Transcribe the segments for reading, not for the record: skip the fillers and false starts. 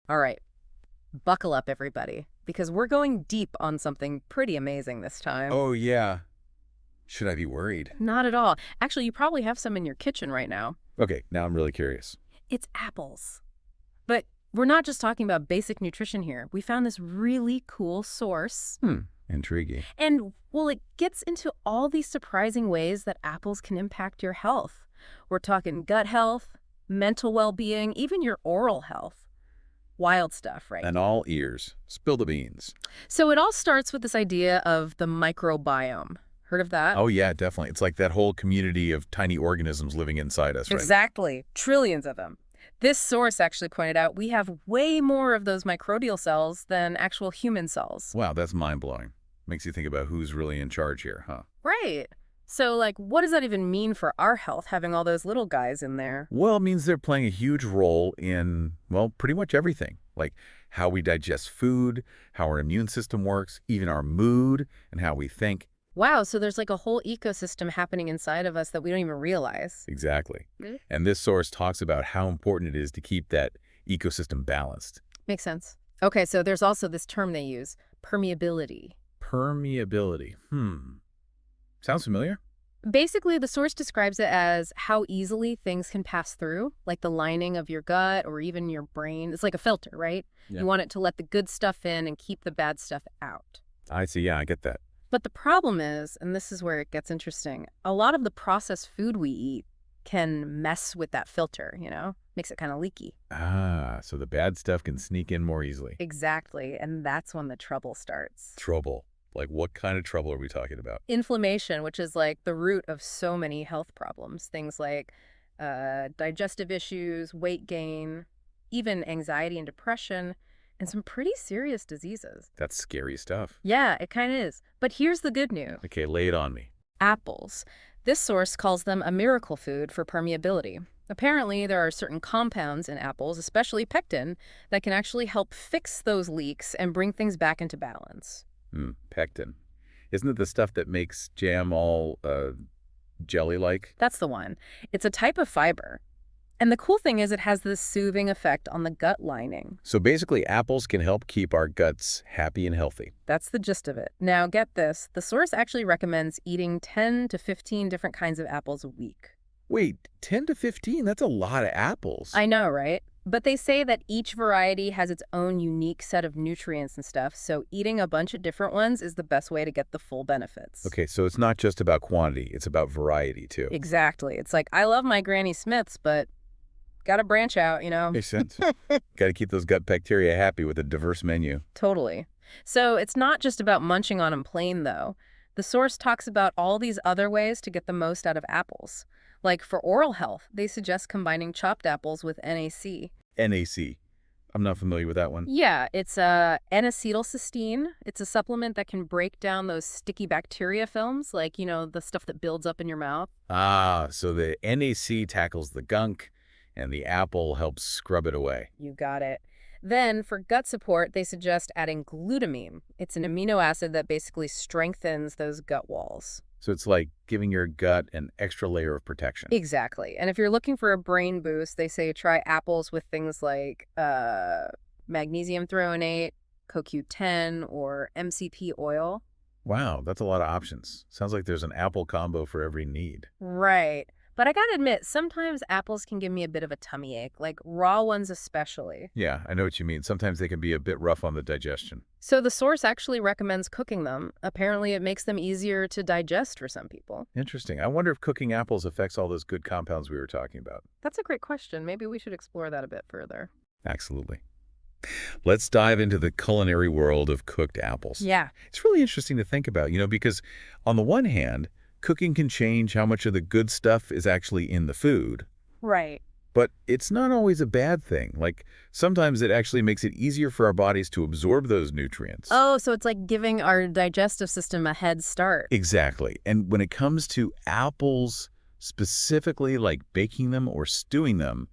All right, buckle up, everybody, because we're going deep on something pretty amazing this time. Oh, yeah. Should I be worried? Not at all. Actually, you probably have some in your kitchen right now. Okay, now I'm really curious. It's apples. But we're not just talking about basic nutrition here. We found this really cool source. Intriguing. And, well, it gets into all these surprising ways that apples can impact your health. We're talking gut health, mental well-being, even your oral health. Wild stuff, right? And all ears. Spill the beans. So it all starts with this idea of the microbiome. Heard of that? Oh, yeah, definitely. It's like that whole community of tiny organisms living inside us, right? Exactly. Trillions of them. This source actually pointed out we have way more of those microbial cells than actual human cells. Wow, that's mind-blowing. Makes you think about who's really in charge here, huh? Right. So, like, what does that even mean for our health, having all those little guys in there? Well, it means they're playing a huge role in, well, pretty much everything. Like how we digest food, how our immune system works, even our mood, and how we think. Wow, so there's like a whole ecosystem happening inside of us that we don't even realize. Exactly. Mm. And this source talks about how important it is to keep that ecosystem balanced. Makes sense. Okay, so there's also this term they use, permeability. Permeability. Sounds familiar? Basically, the source describes it as how easily things can pass through, like the lining of your gut or even your brain. It's like a filter, right? Yeah. You want it to let the good stuff in and keep the bad stuff out. I see. Yeah, I get that. But the problem is, and this is where it gets interesting, a lot of the processed food we eat can mess with that filter, Makes it kind of leaky. Ah, so the bad stuff can sneak in more easily. Exactly, and that's when the trouble starts. Trouble. Like what kind of trouble are we talking about? Inflammation, which is like the root of so many health problems, things like digestive issues, weight gain, even anxiety and depression, and some pretty serious diseases. That's scary stuff. Yeah, it kind of is. But here's the good news. Okay, lay it on me. Apples. This source calls them a miracle food for permeability. Apparently, there are certain compounds in apples, especially pectin, that can actually help fix those leaks and bring things back into balance. Pectin. Isn't it the stuff that makes jam all jelly-like? That's the one. It's a type of fiber. And the cool thing is it has this soothing effect on the gut lining. So basically, apples can help keep our guts happy and healthy. That's the gist of it. Now, get this. The source actually recommends eating 10 to 15 different kinds of apples a week. Wait, 10 to 15? That's a lot of apples. I know, right? But they say that each variety has its own unique set of nutrients and stuff, so eating a bunch of different ones is the best way to get the full benefits. Okay, so it's not just about quantity, it's about variety, too. Exactly. It's like, I love my Granny Smiths, but gotta branch out, Makes sense. Got to keep those gut bacteria happy with a diverse menu. Totally. So it's not just about munching on them plain, though. The source talks about all these other ways to get the most out of apples. Like for oral health, they suggest combining chopped apples with NAC. NAC. I'm not familiar with that one. Yeah, it's N-acetylcysteine. It's a supplement that can break down those sticky bacteria films, like, the stuff that builds up in your mouth. Ah, so the NAC tackles the gunk, and the apple helps scrub it away. You got it. Then, for gut support, they suggest adding glutamine. It's an amino acid that basically strengthens those gut walls. So it's like giving your gut an extra layer of protection. Exactly. And if you're looking for a brain boost, they say try apples with things like magnesium threonate, CoQ10, or MCP oil. Wow, that's a lot of options. Sounds like there's an apple combo for every need. Right. But I gotta admit, sometimes apples can give me a bit of a tummy ache, like raw ones especially. Yeah, I know what you mean. Sometimes they can be a bit rough on the digestion. So the source actually recommends cooking them. Apparently, it makes them easier to digest for some people. Interesting. I wonder if cooking apples affects all those good compounds we were talking about. That's a great question. Maybe we should explore that a bit further. Absolutely. Let's dive into the culinary world of cooked apples. Yeah. It's really interesting to think about, because on the one hand, cooking can change how much of the good stuff is actually in the food. Right. But it's not always a bad thing. Like, sometimes it actually makes it easier for our bodies to absorb those nutrients. Oh, so it's like giving our digestive system a head start. Exactly. And when it comes to apples, specifically like baking them or stewing them,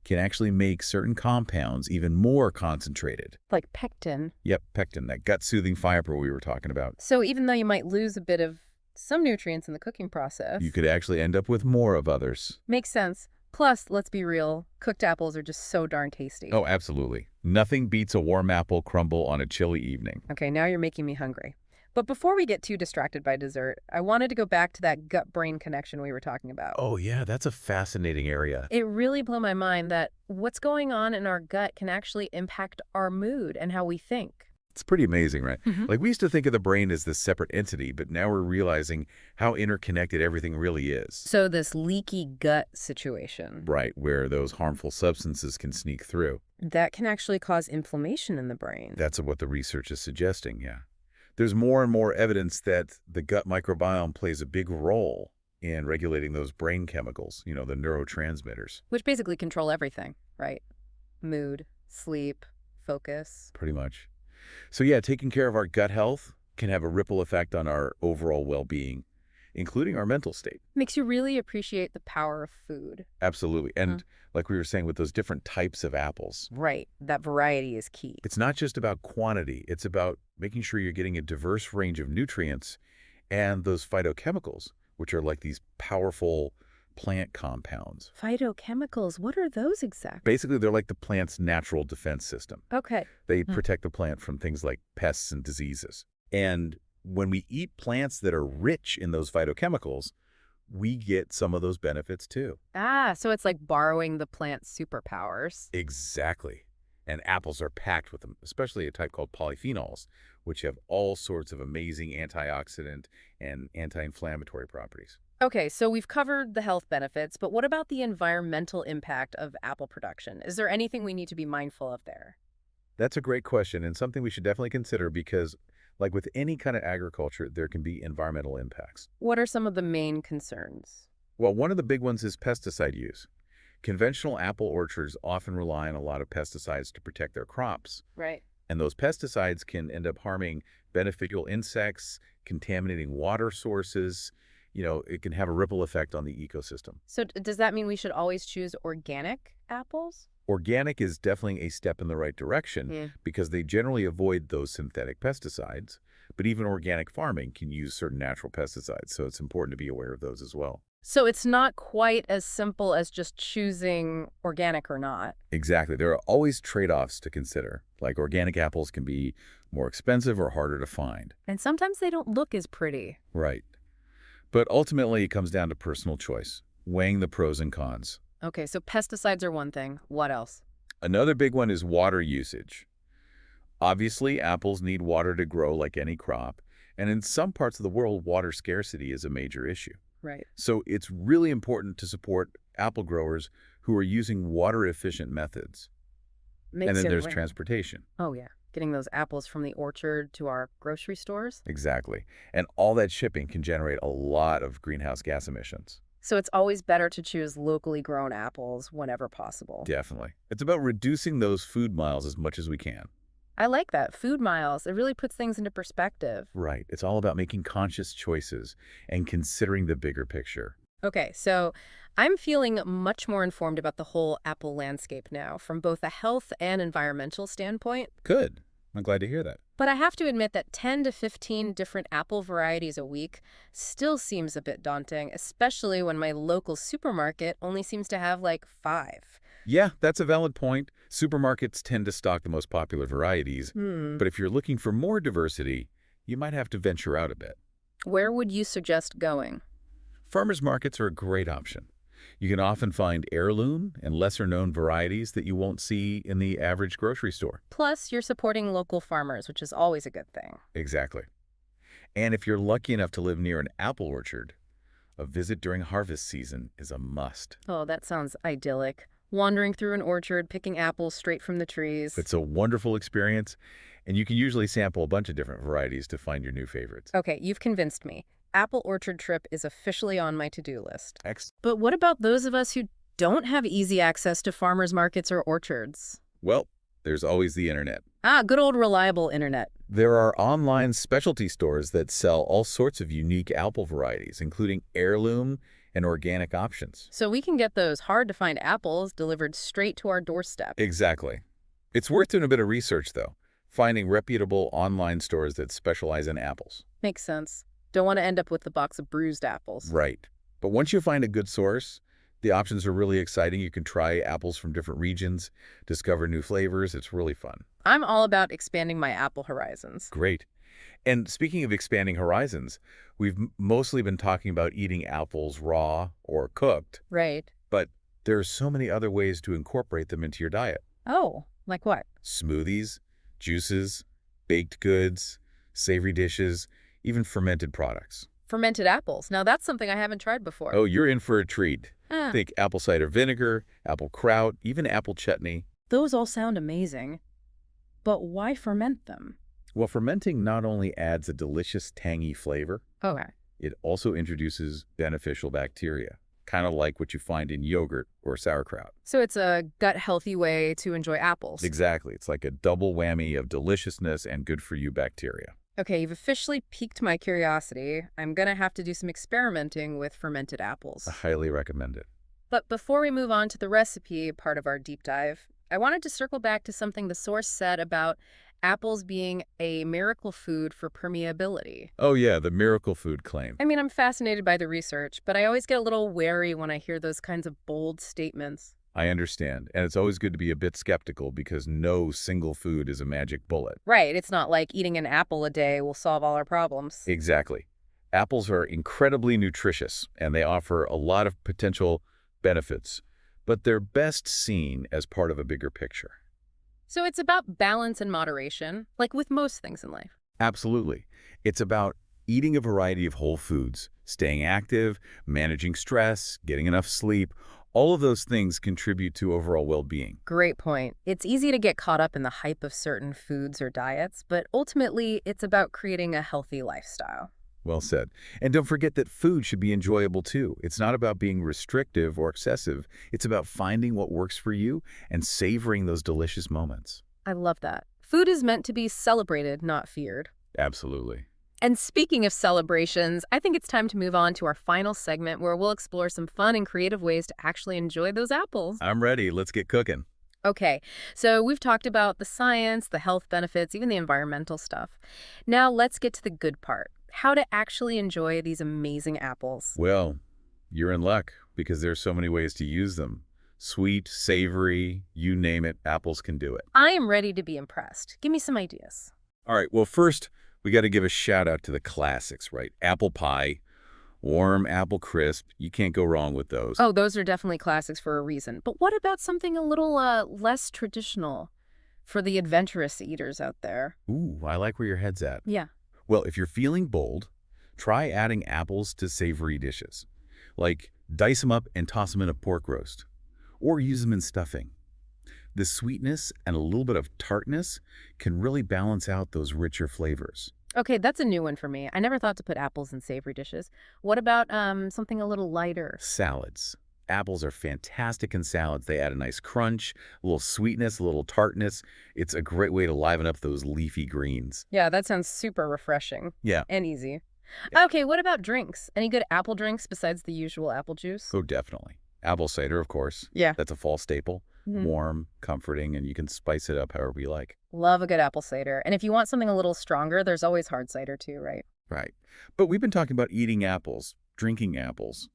can actually make certain compounds even more concentrated. Like pectin. Yep, pectin, that gut-soothing fiber we were talking about. So even though you might lose a bit of some nutrients in the cooking process, You could actually end up with more of others. makes sense. Plus, let's be real, cooked apples are just so darn tasty. Oh, absolutely. Nothing beats a warm apple crumble on a chilly evening. Okay, now you're making me hungry. But before we get too distracted by dessert, I wanted to go back to that gut-brain connection we were talking about. Oh, yeah, that's a fascinating area. It really blew my mind that what's going on in our gut can actually impact our mood and how we think. It's pretty amazing, right? Hmm. Like, we used to think of the brain as this separate entity, but now we're realizing how interconnected everything really is. So this leaky gut situation, Right, where those harmful substances can sneak through. that can actually cause inflammation in the brain. That's what the research is suggesting, yeah. There's more and more evidence that the gut microbiome plays a big role in regulating those brain chemicals, the neurotransmitters, Which basically control everything, right? Mood, sleep, focus. pretty much. So yeah, taking care of our gut health can have a ripple effect on our overall well-being, including our mental state. Makes you really appreciate the power of food. Absolutely. And like we were saying with those different types of apples, Right. That variety is key. it's not just about quantity. It's about making sure you're getting a diverse range of nutrients and those phytochemicals, which are like these powerful plant compounds. Phytochemicals, what are those exactly? Basically, they're like the plant's natural defense system. Okay. They protect the plant from things like pests and diseases. And when we eat plants that are rich in those phytochemicals, we get some of those benefits too. So it's like borrowing the plant's superpowers. Exactly. And apples are packed with them, especially a type called polyphenols, which have all sorts of amazing antioxidant and anti-inflammatory properties. Okay, so we've covered the health benefits, but what about the environmental impact of apple production? Is there anything we need to be mindful of there? That's a great question and something we should definitely consider because, like with any kind of agriculture, there can be environmental impacts. What are some of the main concerns? Well, one of the big ones is pesticide use. Conventional apple orchards often rely on a lot of pesticides to protect their crops, Right. and those pesticides can end up harming beneficial insects, contaminating water sources. It can have a ripple effect on the ecosystem. So does that mean we should always choose organic apples? Organic is definitely a step in the right direction Yeah. because they generally avoid those synthetic pesticides, but even organic farming can use certain natural pesticides, so it's important to be aware of those as well. So it's not quite as simple as just choosing organic or not. Exactly. There are always trade-offs to consider, like organic apples can be more expensive or harder to find. And sometimes they don't look as pretty. Right. But ultimately, it comes down to personal choice, weighing the pros and cons. Okay, so pesticides are one thing. What else? Another big one is water usage. Obviously, apples need water to grow like any crop, and in some parts of the world, water scarcity is a major issue. Right. So it's really important to support apple growers who are using water-efficient methods. Makes And then it there's rare. transportation. Oh, yeah. Getting those apples from the orchard to our grocery stores. Exactly. And all that shipping can generate a lot of greenhouse gas emissions. So it's always better to choose locally grown apples whenever possible. Definitely. It's about reducing those food miles as much as we can. I like that. Food miles. It really puts things into perspective. Right. It's all about making conscious choices and considering the bigger picture. Okay, so I'm feeling much more informed about the whole apple landscape now from both a health and environmental standpoint. Good. I'm glad to hear that. But I have to admit that 10 to 15 different apple varieties a week still seems a bit daunting, especially when my local supermarket only seems to have like 5. Yeah, that's a valid point. Supermarkets tend to stock the most popular varieties, Hmm. but if you're looking for more diversity, you might have to venture out a bit. Where would you suggest going? Farmers markets are a great option. You can often find heirloom and lesser-known varieties that you won't see in the average grocery store. Plus, you're supporting local farmers, which is always a good thing. Exactly. And if you're lucky enough to live near an apple orchard, a visit during harvest season is a must. Oh, that sounds idyllic. Wandering through an orchard, picking apples straight from the trees. It's a wonderful experience, and you can usually sample a bunch of different varieties to find your new favorites. Okay, you've convinced me. Apple orchard trip is officially on my to-do list. Excellent. But what about those of us who don't have easy access to farmers markets or orchards? Well, there's always the internet. Good old reliable internet. There are online specialty stores that sell all sorts of unique apple varieties, including heirloom and organic options. So we can get those hard-to-find apples delivered straight to our doorstep. Exactly. It's worth doing a bit of research, though, finding reputable online stores that specialize in apples. Makes sense. Don't want to end up with the box of bruised apples. Right. But once you find a good source, The options are really exciting. You can try apples from different regions, discover new flavors. It's really fun. I'm all about expanding my apple horizons. Great. And speaking of expanding horizons, we've mostly been talking about eating apples raw or cooked, Right. but there are so many other ways to incorporate them into your diet. Oh, like what? Smoothies, juices, baked goods, savory dishes, even fermented products. Fermented apples. Now that's something I haven't tried before. Oh, you're in for a treat. Ah, Think apple cider vinegar, apple kraut, even apple chutney. those all sound amazing. But why ferment them? Well, fermenting not only adds a delicious tangy flavor, Okay. it also introduces beneficial bacteria, kind of like what you find in yogurt or sauerkraut. So it's a gut-healthy way to enjoy apples. Exactly. It's like a double whammy of deliciousness and good-for-you bacteria. Okay, you've officially piqued my curiosity. I'm gonna have to do some experimenting with fermented I apples. highly recommend it. But before we move on to the recipe part of our deep dive, I wanted to circle back to something the source said about apples being a miracle food for permeability. Oh yeah, the miracle food claim. I mean, I'm fascinated by the research, but I always get a little wary when I hear those kinds of bold statements. I understand. And it's always good to be a bit skeptical because no single food is a magic bullet. Right, it's not like eating an apple a day will solve all our problems. Exactly. Apples are incredibly nutritious and they offer a lot of potential benefits, but they're best seen as part of a bigger picture. So it's about balance and moderation, like with most things in life. Absolutely. It's about eating a variety of whole foods, staying active, managing stress, getting enough sleep. All of those things contribute to overall well-being. Great point. It's easy to get caught up in the hype of certain foods or diets, but ultimately it's about creating a healthy lifestyle. Well said. And don't forget that food should be enjoyable too. It's not about being restrictive or excessive. It's about finding what works for you and savoring those delicious moments. I love that. Food is meant to be celebrated, not feared. Absolutely. And speaking of celebrations, I think it's time to move on to our final segment where we'll explore some fun and creative ways to actually enjoy those apples. I'm ready. Let's get cooking. Okay, so we've talked about the science, the health benefits, even the environmental stuff. Now let's get to the good part, how to actually enjoy these amazing apples. Well, you're in luck because there's so many ways to use them. Sweet, savory, you name it, apples can do it. I am ready to be impressed. Give me some ideas. All right, well, first, we got to give a shout out to the classics, right? Apple pie, warm apple crisp. You can't go wrong with those. Oh, those are definitely classics for a reason. But what about something a little less traditional for the adventurous eaters out there? Ooh, I like where your head's at. Yeah. Well, if you're feeling bold, try adding apples to savory dishes. Like dice them up and toss them in a pork roast. Or use them in stuffing. The sweetness and a little bit of tartness can really balance out those richer flavors. Okay, that's a new one for me. I never thought to put apples in savory dishes. What about something a little lighter? Salads. Apples are fantastic in salads. They add a nice crunch, a little sweetness, a little tartness. It's a great way to liven up those leafy greens. Yeah, that sounds super refreshing Yeah, and easy. yeah. Okay, what about drinks? Any good apple drinks besides the usual apple juice? Oh, definitely. Apple cider, of course. Yeah. That's a fall staple. Mhm. Warm, comforting, and you can spice it up however you like. Love a good apple cider. And if you want something a little stronger, there's always hard cider too, right? Right. But we've been talking about eating apples, drinking apples.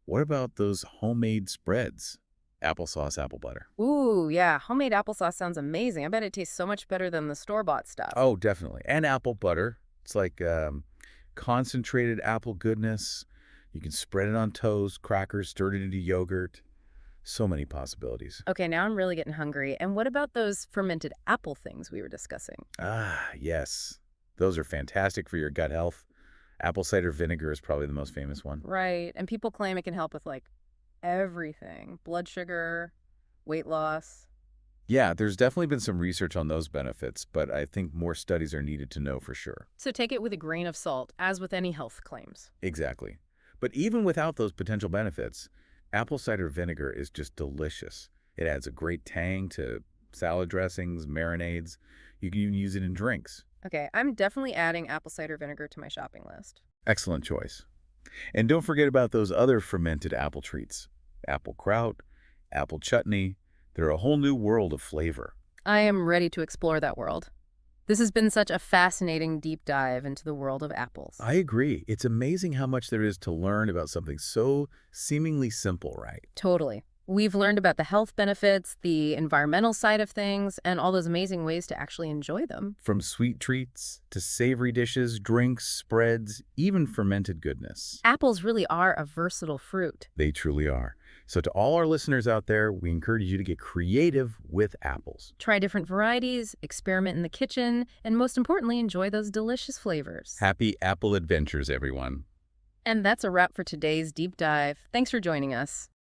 What about those homemade spreads? Applesauce, apple butter. Ooh, yeah. Homemade applesauce sounds amazing. I bet it tastes so much better than the store-bought stuff. Oh, definitely. And apple butter. It's like concentrated apple goodness. You can spread it on toast, crackers, stir it into yogurt. So many possibilities. Okay, now I'm really getting hungry. And what about those fermented apple things we were discussing? Ah, yes. Those are fantastic for your gut health. Apple cider vinegar is probably the most famous one. Right. And people claim it can help with like everything. Blood sugar, weight loss. Yeah, there's definitely been some research on those benefits, but I think more studies are needed to know for sure. So take it with a grain of salt, as with any health claims. Exactly. But even without those potential benefits, apple cider vinegar is just delicious. It adds a great tang to salad dressings, marinades. You can even use it in drinks. Okay, I'm definitely adding apple cider vinegar to my shopping list. Excellent choice. And don't forget about those other fermented apple treats. Apple kraut, apple chutney. They're a whole new world of flavor. I am ready to explore that world. This has been such a fascinating deep dive into the world of apples. I agree. It's amazing how much there is to learn about something so seemingly simple, right? Totally. We've learned about the health benefits, the environmental side of things, and all those amazing ways to actually enjoy them. From sweet treats to savory dishes, drinks, spreads, even fermented goodness. Apples really are a versatile fruit. They truly are. So to all our listeners out there, we encourage you to get creative with apples. Try different varieties, experiment in the kitchen, and most importantly, enjoy those delicious flavors. Happy apple adventures, everyone. And that's a wrap for today's deep dive. Thanks for joining us.